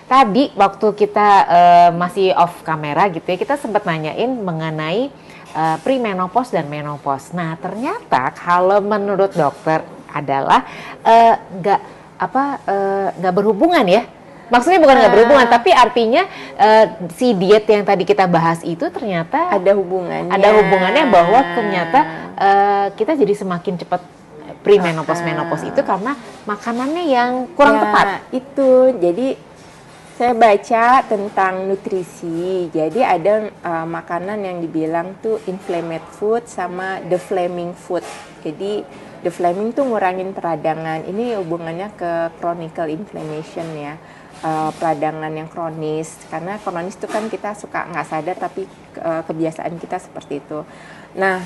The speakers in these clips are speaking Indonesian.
tadi waktu kita masih off kamera gitu ya, kita sempat nanyain mengenai premenopause dan menopause. Nah, ternyata kalau menurut dokter adalah nggak nggak berhubungan ya. Maksudnya bukan nggak berhubungan, tapi artinya si diet yang tadi kita bahas itu ternyata ada hubungannya. Ada hubungannya bahwa ternyata kita jadi semakin cepat premenopause menopause itu karena makanannya yang kurang tepat. Itu jadi saya baca tentang nutrisi. Jadi ada makanan yang dibilang tuh inflamed food sama deflaming food. Jadi deflaming tuh ngurangin peradangan. Ini hubungannya ke chronic inflammation ya. Peradangan yang kronis, karena kronis itu kan kita suka nggak sadar tapi kebiasaan kita seperti itu. Nah,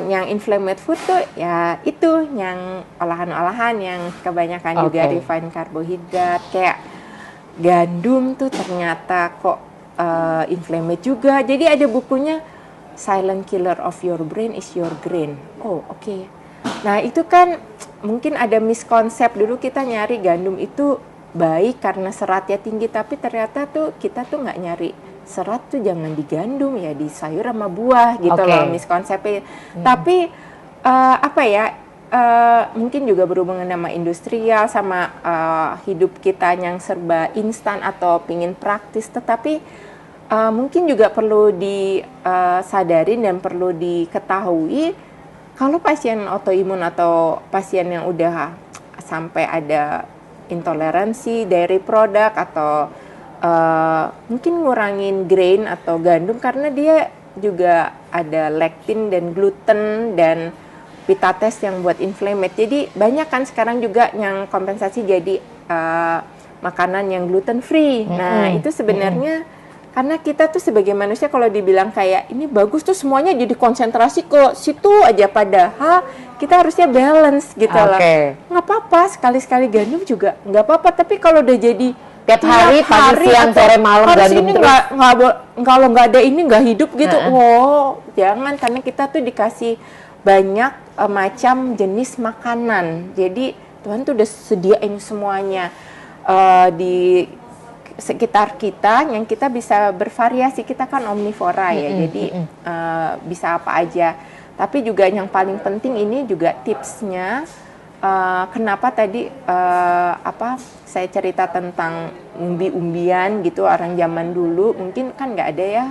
yang inflamed food tuh ya itu yang olahan-olahan yang kebanyakan juga refined karbohidrat, kayak gandum tuh ternyata kok inflamed juga. Jadi ada bukunya Silent Killer of Your Brain is Your Grain. Oh oke. Nah itu kan mungkin ada miskonsep, dulu kita nyari gandum itu baik karena seratnya tinggi, tapi ternyata tuh kita tuh nggak nyari serat tuh jangan di gandum ya, di sayur sama buah gitu loh miskonsepnya. Tapi mungkin juga berhubungan sama industrial, sama hidup kita yang serba instan atau pingin praktis, tetapi mungkin juga perlu disadarin dan perlu diketahui kalau pasien autoimun atau pasien yang udah sampai ada intoleransi dairy produk atau mungkin ngurangin grain atau gandum karena dia juga ada lectin dan gluten dan pitates yang buat inflamed. Jadi banyak kan sekarang juga yang kompensasi jadi makanan yang gluten free. Nah itu sebenarnya karena kita tuh sebagai manusia kalau dibilang kayak ini bagus tuh semuanya jadi konsentrasi ke situ aja, padahal kita harusnya balance gitu loh. Nggak apa-apa sekali-sekali gandum juga nggak apa-apa, tapi kalau udah jadi tiap hari pagi siang sore malam gandum ini terus kalau nggak ada ini nggak hidup gitu. Jangan, karena kita tuh dikasih banyak macam jenis makanan, jadi Tuhan tuh udah sediain semuanya di sekitar kita yang kita bisa bervariasi. Kita kan omnivora ya, jadi bisa apa aja. Tapi juga yang paling penting ini juga tipsnya, kenapa tadi saya cerita tentang umbi-umbian gitu, orang zaman dulu mungkin kan nggak ada ya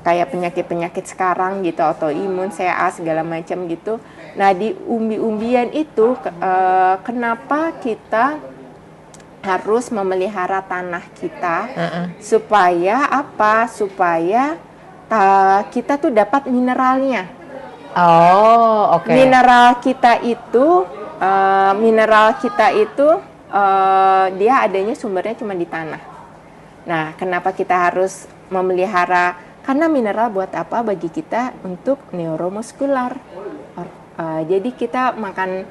kayak penyakit-penyakit sekarang gitu, autoimun, CA segala macam gitu. Nah di umbi-umbian itu kenapa kita harus memelihara tanah kita supaya apa? Supaya kita tuh dapat mineralnya. Mineral kita itu dia adanya sumbernya cuma di tanah. Nah, kenapa kita harus memelihara? Karena mineral buat apa bagi kita? Untuk neuromuskular. Jadi kita makan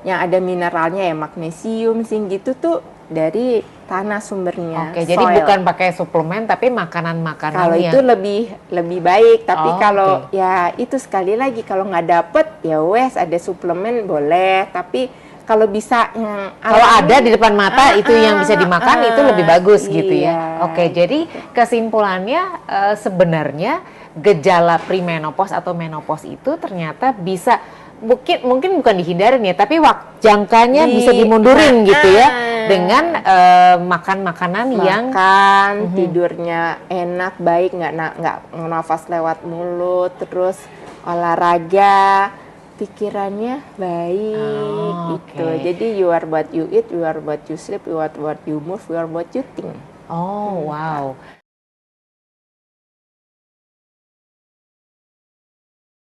yang ada mineralnya ya, magnesium, zinc gitu tuh dari tanah sumbernya. Jadi bukan pakai suplemen tapi makanan-makanan kalau itu lebih baik. Tapi kalau ya itu sekali lagi kalau nggak dapet ya wes, ada suplemen boleh, tapi kalau bisa yang kalau ada di depan mata itu yang bisa dimakan itu lebih bagus gitu ya. Jadi kesimpulannya sebenarnya gejala premenopause atau menopause itu ternyata bisa mungkin bukan dihindarin ya, tapi jangkanya bisa dimundurin gitu ya, dengan makan makanan yang tidurnya enak, baik, nggak nafas lewat mulut, terus olahraga, pikirannya baik gitu. Jadi you are what you eat, you are what you sleep, you are what you move, you are what you think. Wow.